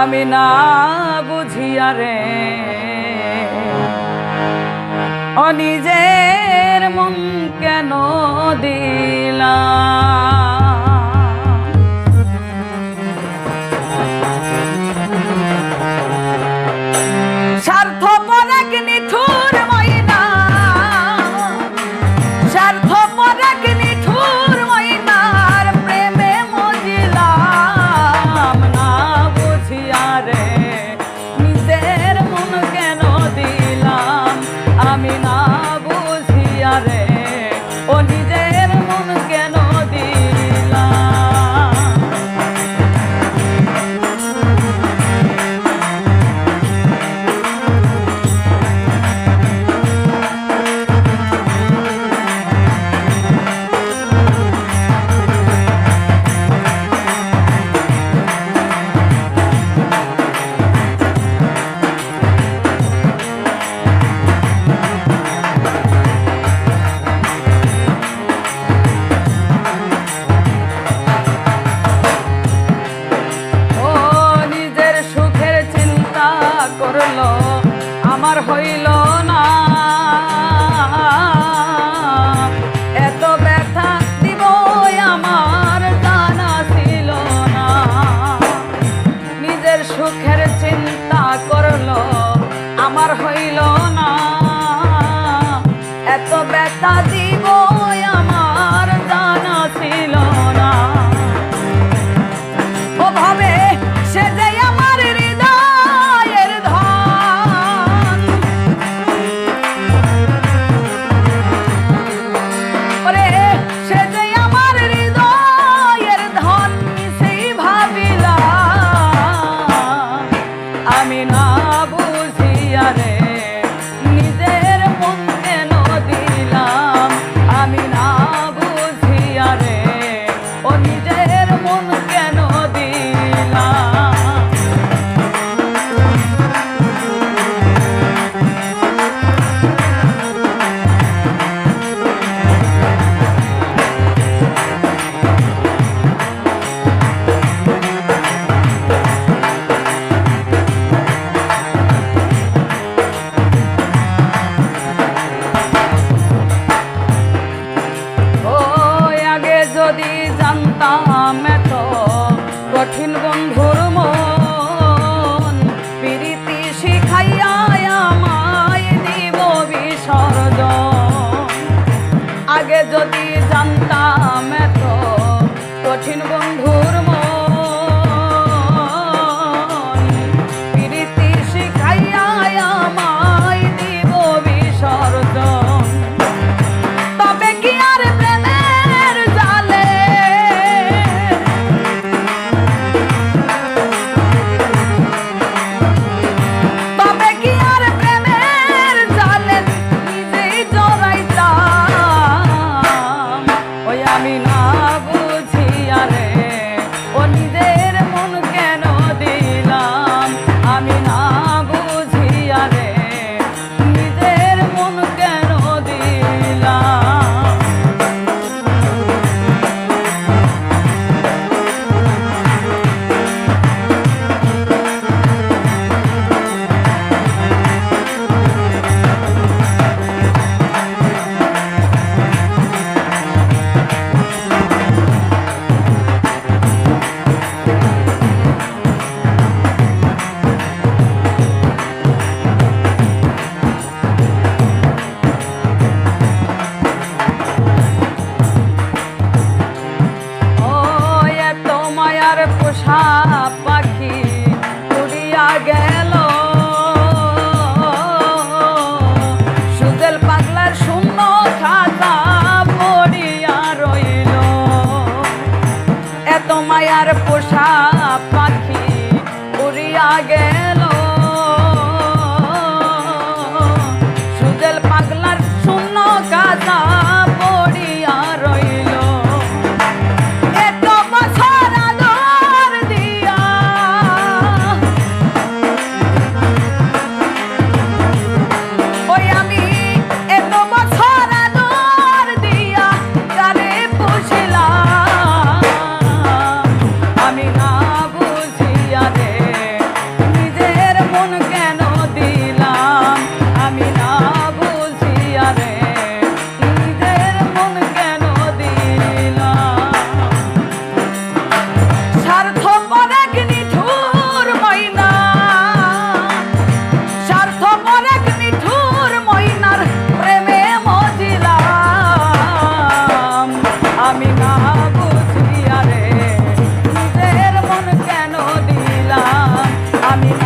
আমি না বুঝিয়া রে নিজের মন কেন দিলাম। স্বার্থপর এক নিঠুর ময়না, স্বার্থপর এক নিঠুর ময়নার প্রেমে মজিলাম না বুঝিয়া রে নিজের মন কেন দিলাম। আমি না বুঝিয়া রে ও নিজের মন কেন দিলাম। আমার হইল না এত ব্যথা দিব আমার জানা ছিল না। নিজের সুখের চিন্তা করলো আমার হইল না এত ব্যথা দিব আমার জানা ছিল না। ওভাবে সে যে আমার হৃদয়ের ধন, ওরে সে যে আমার হৃদয়ের ধন সেই ভাবিলাম। আমি না বুঝিয়া রে নিজের মন কেন দিলাম। আমি না বুঝিয়া রে ও নিজের মন কেন দিলাম। যদি জানতাম এত কঠিন বন্ধুর মন প্রীতি শিখাইয়া আমায় দিব বিসর্জন। আগে যদি জানতাম এত কঠিন বন্ধুর মন প্রীতি শিখাইয়া আমায় দিব বিসর্জন। তবে কি আর পোষা পাখি উড়িয়া গেল সুজেল পাগলার শূন্য খাতা পড়িয়া রইল। এত মায়ার পোষা পাখি উড়িয়া গেল সুজেল পাগলার শূন্য খাতা পড়িয়া রইল। আমি না বুঝিয়া রে জানি না